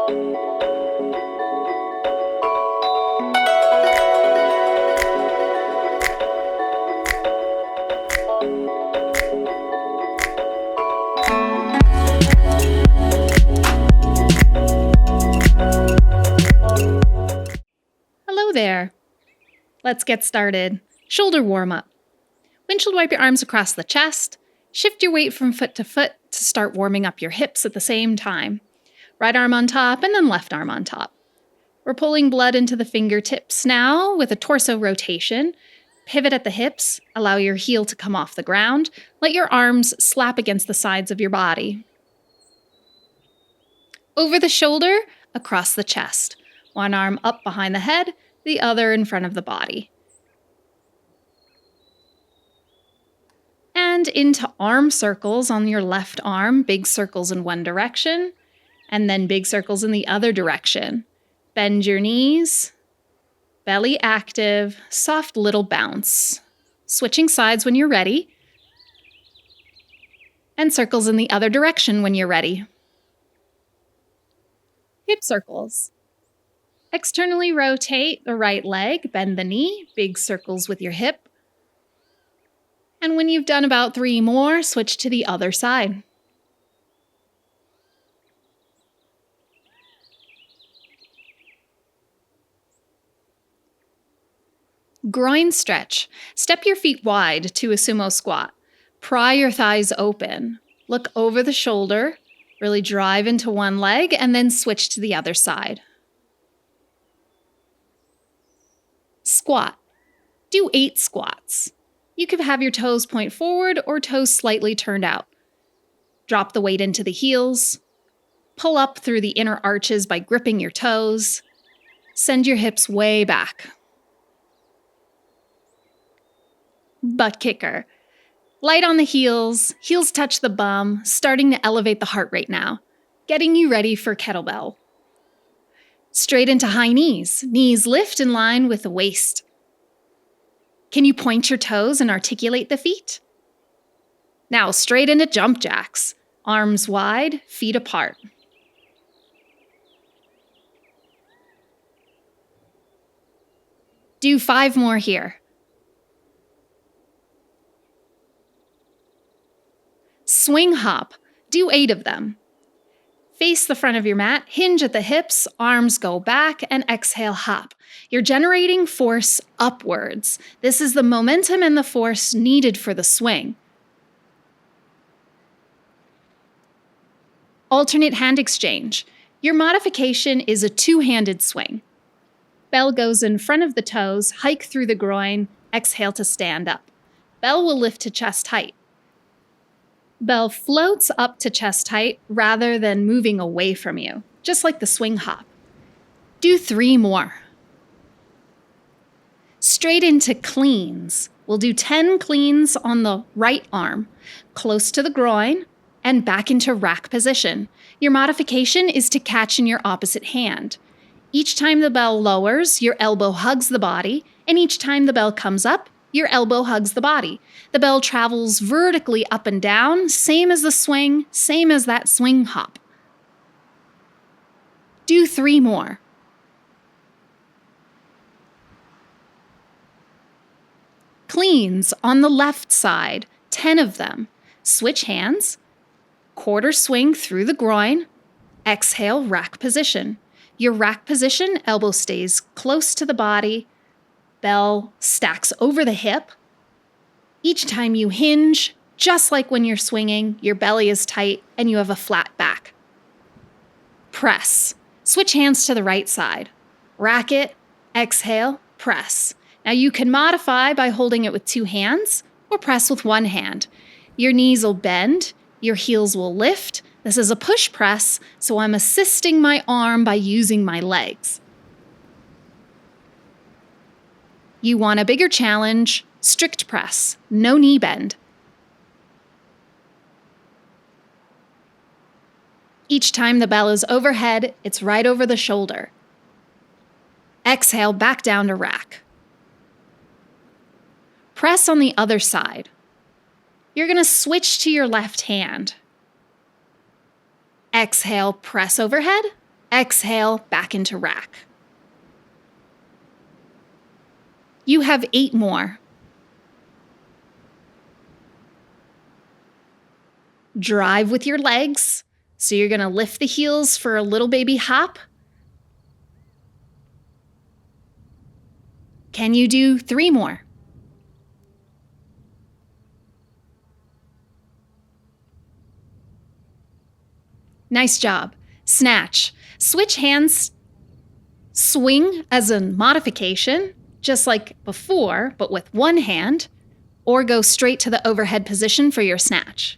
Hello there. Let's get started. Shoulder warm-up. Windshield wipe your arms across the chest. Shift your weight from foot to foot to start warming up your hips at the same time. Right arm on top and then left arm on top. We're pulling blood into the fingertips now with a torso rotation. Pivot at the hips. Allow your heel to come off the ground. Let your arms slap against the sides of your body. Over the shoulder, across the chest. One arm up behind the head, the other in front of the body. And into arm circles on your left arm, big circles in one direction, and then big circles in the other direction. Bend your knees, belly active, soft little bounce. Switching sides when you're ready, and circles in the other direction when you're ready. Hip circles. Externally rotate the right leg, bend the knee, big circles with your hip. And when you've done about 3 more, switch to the other side. Groin stretch. Step your feet wide to a sumo squat. Pry your thighs open. Look over the shoulder. Really drive into one leg and then switch to the other side. Squat. Do 8 squats. You could have your toes point forward or toes slightly turned out. Drop the weight into the heels. Pull up through the inner arches by gripping your toes. Send your hips way back. Butt kicker. Light on the heels touch the bum, starting to elevate the heart rate now, getting you ready for kettlebell. Straight into high knees. Knees lift in line with the waist. Can you point your toes and articulate the feet? Now straight into jump jacks. Arms wide, feet apart. Do 5 more here. Swing hop. Do 8 of them. Face the front of your mat, hinge at the hips, arms go back, and exhale, hop. You're generating force upwards. This is the momentum and the force needed for the swing. Alternate hand exchange. Your modification is a 2-handed swing. Bell goes in front of the toes, hike through the groin, exhale to stand up. Bell will lift to chest height. Bell floats up to chest height rather than moving away from you, just like the swing hop. Do 3 more. Straight into cleans. We'll do 10 cleans on the right arm, close to the groin, and back into rack position. Your modification is to catch in your opposite hand. Each time the bell lowers, your elbow hugs the body, and each time the bell comes up, your elbow hugs the body. The bell travels vertically up and down, same as the swing, same as that swing hop. Do 3 more. Cleans on the left side, 10 of them. Switch hands, quarter swing through the groin, exhale, rack position. Your rack position, elbow stays close to the body, bell stacks over the hip. Each time you hinge, just like when you're swinging, your belly is tight and you have a flat back. Press. Switch hands to the right side. Rack it, exhale, press. Now you can modify by holding it with 2 hands or press with 1 hand. Your knees will bend, your heels will lift. This is a push press, so I'm assisting my arm by using my legs. You want a bigger challenge, strict press, no knee bend. Each time the bell is overhead, it's right over the shoulder. Exhale, back down to rack. Press on the other side. You're going to switch to your left hand. Exhale, press overhead. Exhale, back into rack. You have 8 more. Drive with your legs. So you're going to lift the heels for a little baby hop. Can you do 3 more? Nice job. Snatch. Switch hands. Swing as a modification, just like before, but with one hand, or go straight to the overhead position for your snatch.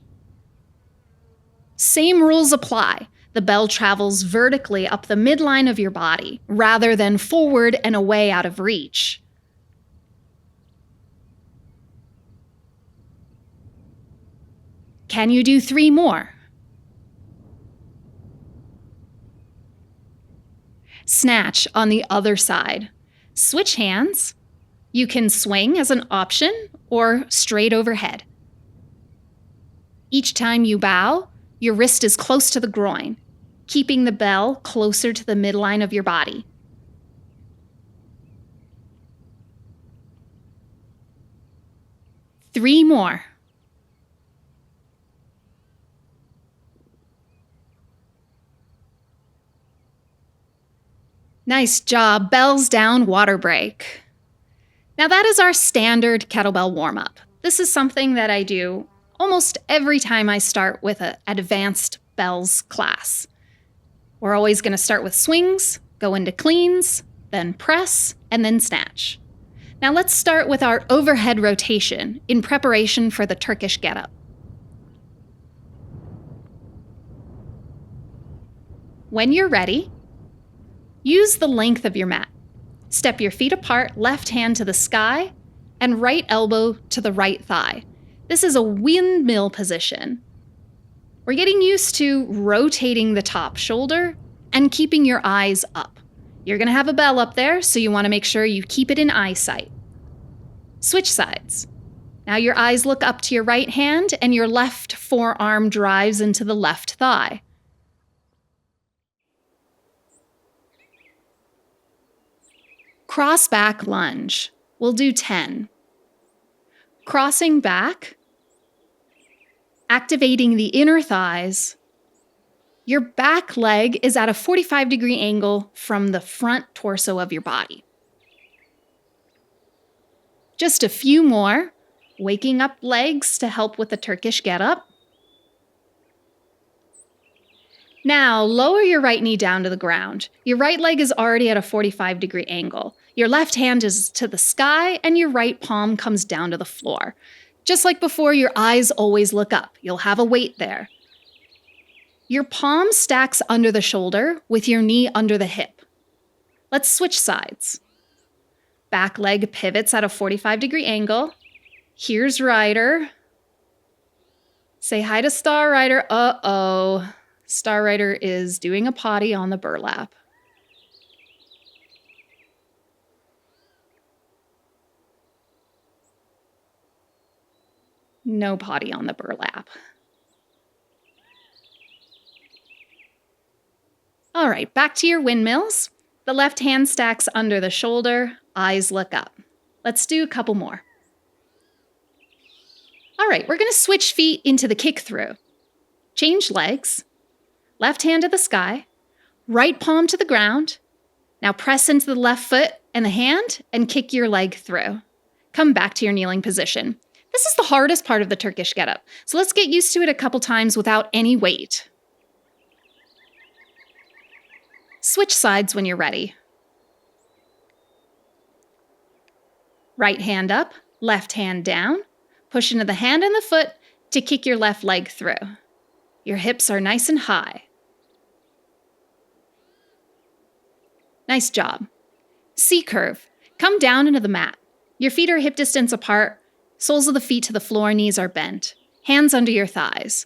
Same rules apply. The bell travels vertically up the midline of your body, rather than forward and away out of reach. Can you do 3 more? Snatch on the other side. Switch hands. You can swing as an option or straight overhead. Each time you bow, your wrist is close to the groin, keeping the bell closer to the midline of your body. Three more. Nice job. Bells down, water break. Now that is our standard kettlebell warm-up. This is something that I do almost every time I start with an advanced bells class. We're always going to start with swings, go into cleans, then press, and then snatch. Now let's start with our overhead rotation in preparation for the Turkish Get-Up. When you're ready, use the length of your mat. Step your feet apart, left hand to the sky, and right elbow to the right thigh. This is a windmill position. We're getting used to rotating the top shoulder and keeping your eyes up. You're going to have a bell up there, so you want to make sure you keep it in eyesight. Switch sides. Now your eyes look up to your right hand, and your left forearm drives into the left thigh. Cross back lunge. We'll do 10. Crossing back, activating the inner thighs. Your back leg is at a 45-degree angle from the front torso of your body. Just a few more. Waking up legs to help with the Turkish Get-Up. Now, lower your right knee down to the ground. Your right leg is already at a 45-degree angle. Your left hand is to the sky, and your right palm comes down to the floor. Just like before, your eyes always look up. You'll have a weight there. Your palm stacks under the shoulder with your knee under the hip. Let's switch sides. Back leg pivots at a 45-degree angle. Here's Rider. Say hi to Star Rider. Uh-oh. Star Rider is doing a potty on the burlap. No potty on the burlap. All right, back to your windmills. The left hand stacks under the shoulder, eyes look up. Let's do a couple more. All right, we're gonna switch feet into the kick through. Change legs. Left hand to the sky, right palm to the ground. Now press into the left foot and the hand and kick your leg through. Come back to your kneeling position. This is the hardest part of the Turkish Get-Up, so let's get used to it a couple times without any weight. Switch sides when you're ready. Right hand up, left hand down. Push into the hand and the foot to kick your left leg through. Your hips are nice and high. Nice job. C-curve. Come down into the mat. Your feet are hip distance apart. Soles of the feet to the floor, knees are bent. Hands under your thighs.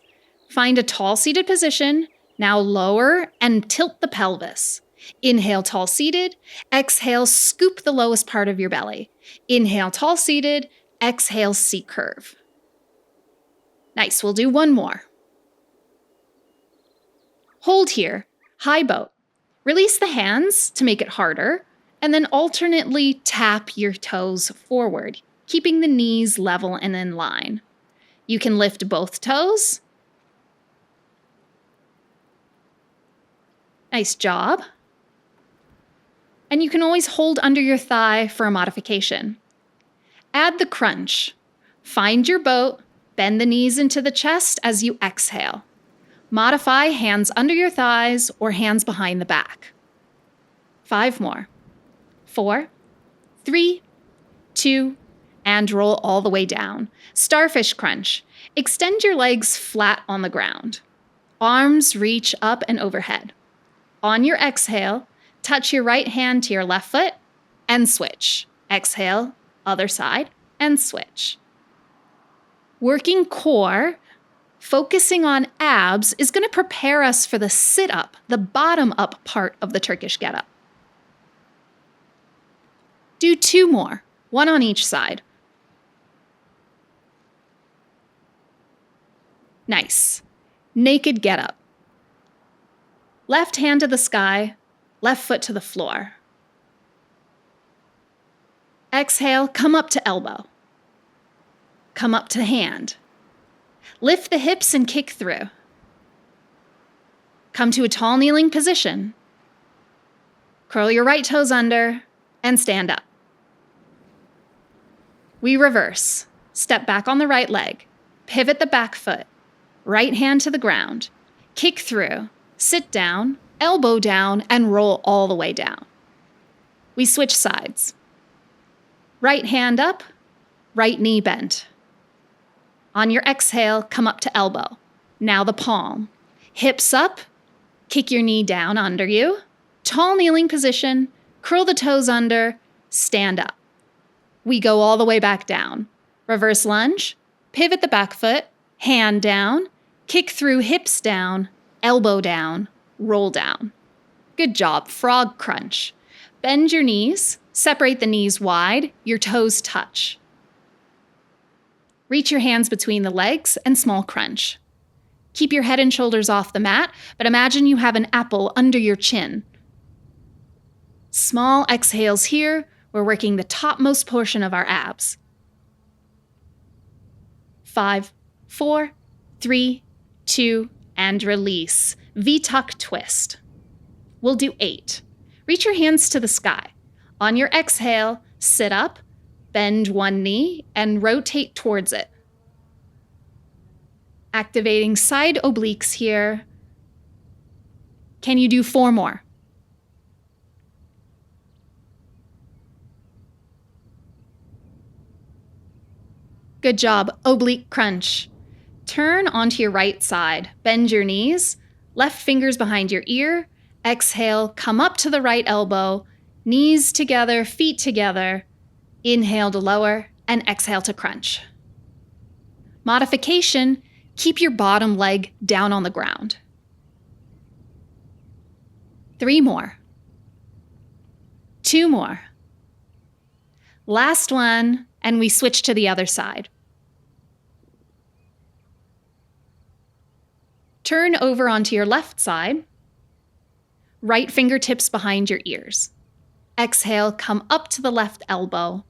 Find a tall seated position. Now lower and tilt the pelvis. Inhale, tall seated. Exhale, scoop the lowest part of your belly. Inhale, tall seated. Exhale, C-curve. Nice, we'll do one more. Hold here, high boat. Release the hands to make it harder, and then alternately tap your toes forward, keeping the knees level and in line. You can lift both toes. Nice job. And you can always hold under your thigh for a modification. Add the crunch. Find your boat, bend the knees into the chest as you exhale. Modify hands under your thighs or hands behind the back. 5 more. 4, 3, 2, and roll all the way down. Starfish crunch. Extend your legs flat on the ground. Arms reach up and overhead. On your exhale, touch your right hand to your left foot and switch. Exhale, other side, and switch. Working core, focusing on abs, is going to prepare us for the sit-up, the bottom-up part of the Turkish get-up. Do 2 more, 1 on each side. Nice. Naked get-up. Left hand to the sky, left foot to the floor. Exhale, come up to elbow. Come up to hand. Lift the hips and kick through. Come to a tall kneeling position. Curl your right toes under and stand up. We reverse. Step back on the right leg. Pivot the back foot. Right hand to the ground. Kick through. Sit down, elbow down, and roll all the way down. We switch sides. Right hand up, right knee bent. On your exhale, come up to elbow. Now the palm. Hips up, kick your knee down under you. Tall kneeling position, curl the toes under, stand up. We go all the way back down. Reverse lunge, pivot the back foot, hand down, kick through, hips down, elbow down, roll down. Good job, frog crunch. Bend your knees, separate the knees wide, your toes touch. Reach your hands between the legs and small crunch. Keep your head and shoulders off the mat, but imagine you have an apple under your chin. Small exhales here, we're working the topmost portion of our abs. 5, 4, 3, 2, and release. V-tuck twist. We'll do 8. Reach your hands to the sky. On your exhale, sit up, bend one knee, and rotate towards it. Activating side obliques here. Can you do 4 more? Good job, oblique crunch. Turn onto your right side, bend your knees, left fingers behind your ear, exhale, come up to the right elbow, knees together, feet together, inhale to lower, and exhale to crunch. Modification, keep your bottom leg down on the ground. 3 more. 2 more. Last one, and we switch to the other side. Turn over onto your left side. Right fingertips behind your ears. Exhale, come up to the left elbow.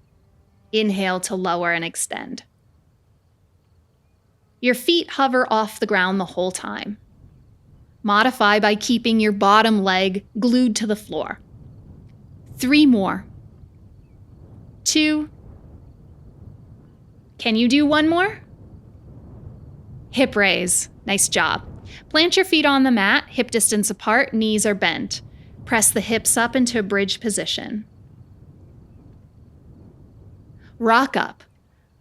Inhale to lower and extend. Your feet hover off the ground the whole time. Modify by keeping your bottom leg glued to the floor. 3 more. 2. Can you do 1 more? Hip raise. Nice job. Plant your feet on the mat, hip distance apart, knees are bent. Press the hips up into a bridge position. Rock up.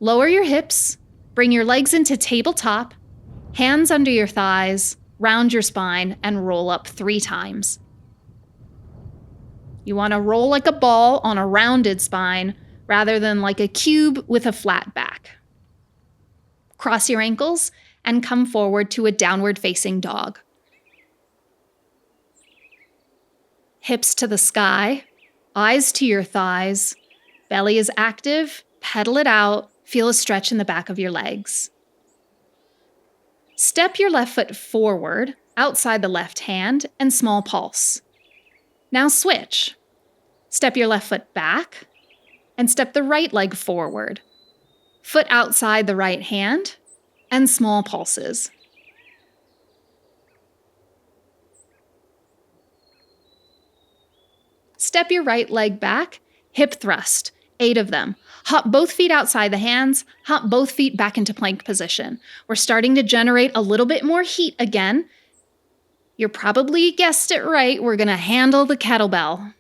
Lower your hips, bring your legs into tabletop, hands under your thighs, round your spine, and roll up 3 times. You want to roll like a ball on a rounded spine rather than like a cube with a flat back. Cross your ankles and come forward to a downward facing dog. Hips to the sky, eyes to your thighs, belly is active, pedal it out, feel a stretch in the back of your legs. Step your left foot forward, outside the left hand, and small pulse. Now switch. Step your left foot back and step the right leg forward. Foot outside the right hand and small pulses. Step your right leg back, hip thrust, 8 of them. Hop both feet outside the hands, hop both feet back into plank position. We're starting to generate a little bit more heat again. You probably guessed it right, we're gonna handle the kettlebell.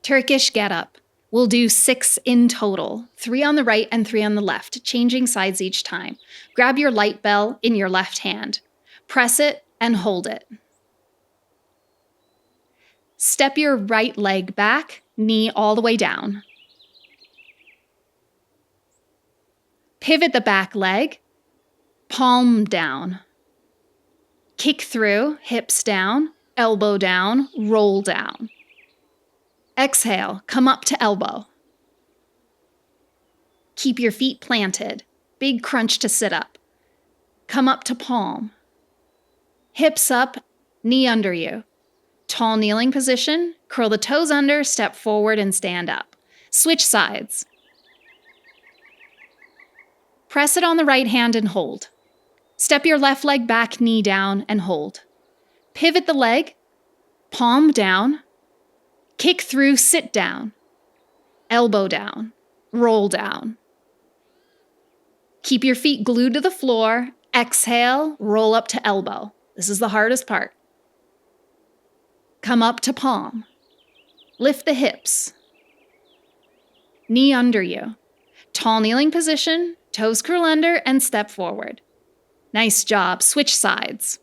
Turkish get-up. We'll do 6 in total, 3 on the right and 3 on the left, changing sides each time. Grab your light bell in your left hand. Press it and hold it. Step your right leg back, knee all the way down. Pivot the back leg, palm down. Kick through, hips down, elbow down, roll down. Exhale, come up to elbow. Keep your feet planted, big crunch to sit up. Come up to palm. Hips up, knee under you. Tall kneeling position, curl the toes under, step forward and stand up. Switch sides. Press it on the right hand and hold. Step your left leg back, knee down and hold. Pivot the leg, palm down. Kick through, sit down. Elbow down, roll down. Keep your feet glued to the floor. Exhale, roll up to elbow. This is the hardest part. Come up to palm. Lift the hips. Knee under you. Tall kneeling position, toes curl under and step forward. Nice job. Switch sides.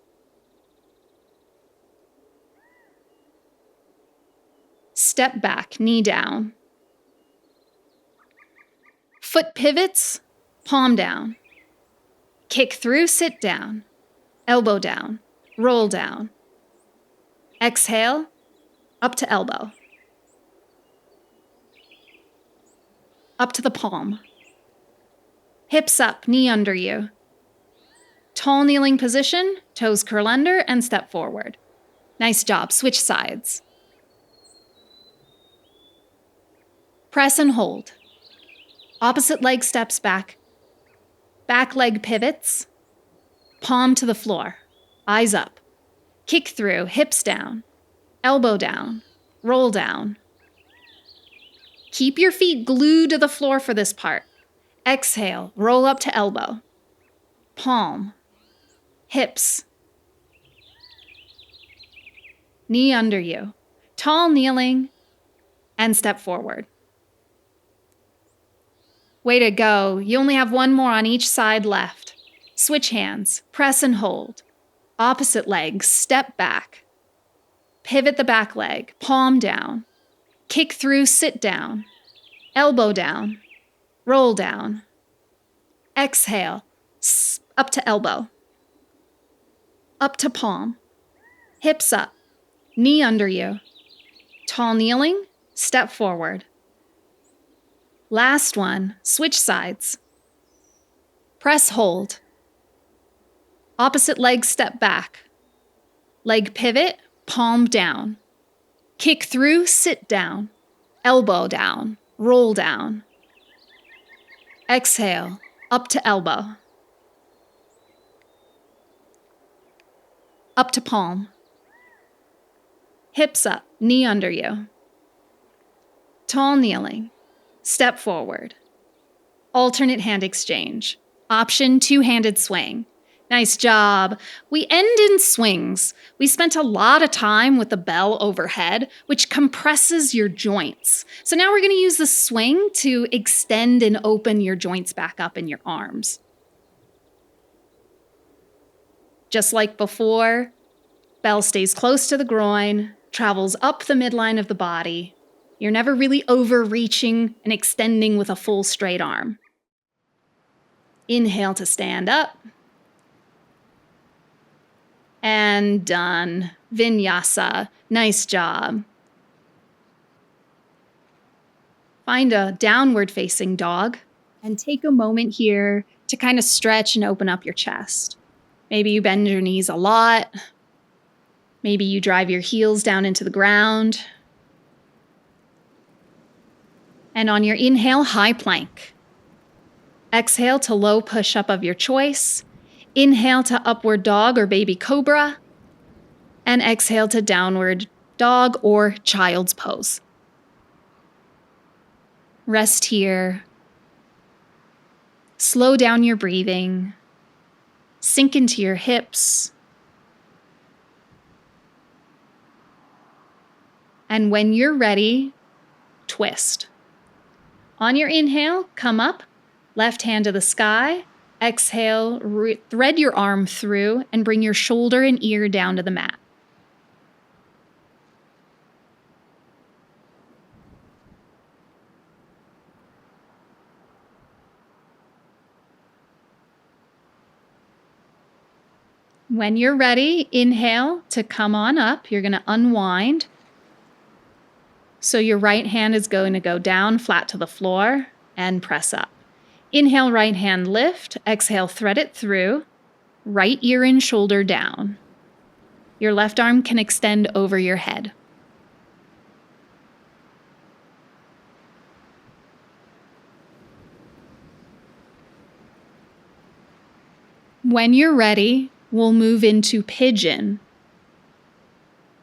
Step back, knee down. Foot pivots, palm down. Kick through, sit down. Elbow down, roll down. Exhale, up to elbow. Up to the palm. Hips up, knee under you. Tall kneeling position, toes curl under and step forward. Nice job. Switch sides. Press and hold. Opposite leg steps back. Back leg pivots. Palm to the floor. Eyes up. Kick through, hips down. Elbow down. Roll down. Keep your feet glued to the floor for this part. Exhale, roll up to elbow. Palm. Hips. Knee under you. Tall kneeling and step forward. Way to go. You only have one more on each side left. Switch hands. Press and hold. Opposite leg. Step back. Pivot the back leg. Palm down. Kick through. Sit down. Elbow down. Roll down. Exhale. Up to elbow. Up to palm. Hips up. Knee under you. Tall kneeling. Step forward. Last one, switch sides. Press hold. Opposite leg step back. Leg pivot, palm down. Kick through, sit down. Elbow down, roll down. Exhale, up to elbow. Up to palm. Hips up, knee under you. Tall kneeling. Step forward. Alternate hand exchange. Option two-handed swing. Nice job. We end in swings. We spent a lot of time with the bell overhead, which compresses your joints. So now we're going to use the swing to extend and open your joints back up in your arms. Just like before, bell stays close to the groin, travels up the midline of the body. You're never really overreaching and extending with a full straight arm. Inhale to stand up. And done. Vinyasa. Nice job. Find a downward facing dog and take a moment here to kind of stretch and open up your chest. Maybe you bend your knees a lot. Maybe you drive your heels down into the ground. And on your inhale, high plank. Exhale to low push-up of your choice. Inhale to upward dog or baby cobra. And exhale to downward dog or child's pose. Rest here. Slow down your breathing. Sink into your hips. And when you're ready, twist. On your inhale, come up, left hand to the sky. Exhale, thread your arm through and bring your shoulder and ear down to the mat. When you're ready, inhale to come on up. You're going to unwind. So your right hand is going to go down flat to the floor and press up. Inhale, right hand lift. Exhale, thread it through. Right ear and shoulder down. Your left arm can extend over your head. When you're ready, we'll move into pigeon.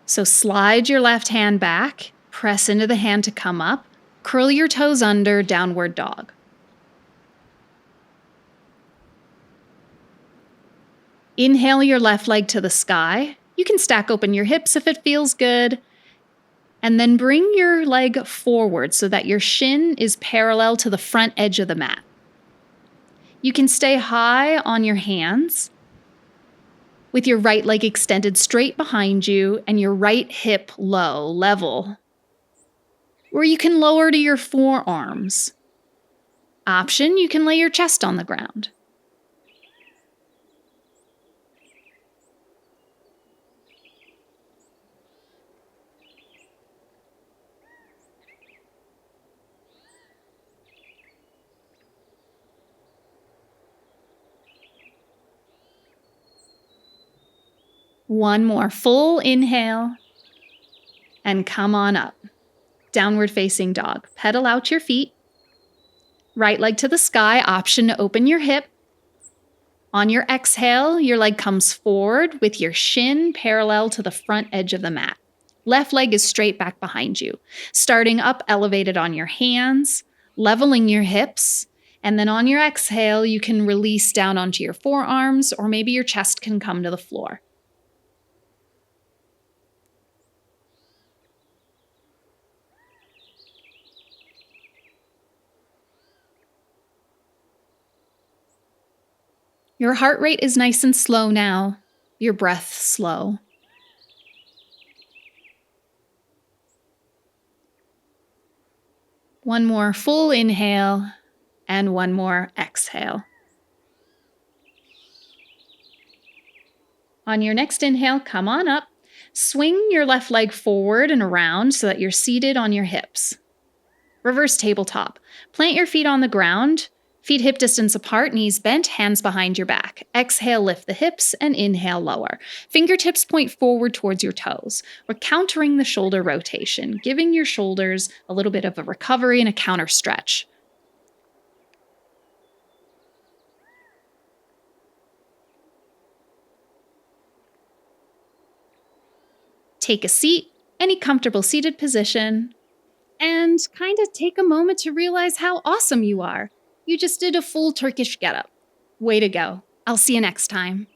So slide your left hand back, press into the hand to come up, curl your toes under, downward dog. Inhale your left leg to the sky. You can stack open your hips if it feels good. And then bring your leg forward so that your shin is parallel to the front edge of the mat. You can stay high on your hands with your right leg extended straight behind you and your right hip low, level. Or you can lower to your forearms. Option, you can lay your chest on the ground. One more full inhale and come on up. Downward facing dog. Pedal out your feet. Right leg to the sky, option to open your hip. On your exhale, your leg comes forward with your shin parallel to the front edge of the mat. Left leg is straight back behind you. Starting up, elevated on your hands, leveling your hips. And then on your exhale, you can release down onto your forearms, or maybe your chest can come to the floor. Your heart rate is nice and slow now. Your breath slow. One more full inhale and one more exhale. On your next inhale, come on up. Swing your left leg forward and around so that you're seated on your hips. Reverse tabletop. Plant your feet on the ground. Feet hip distance apart, knees bent, hands behind your back. Exhale, lift the hips, and inhale, lower. Fingertips point forward towards your toes. We're countering the shoulder rotation, giving your shoulders a little bit of a recovery and a counter stretch. Take a seat, any comfortable seated position, and kind of take a moment to realize how awesome you are. You just did a full Turkish get-up. Way to go. I'll see you next time.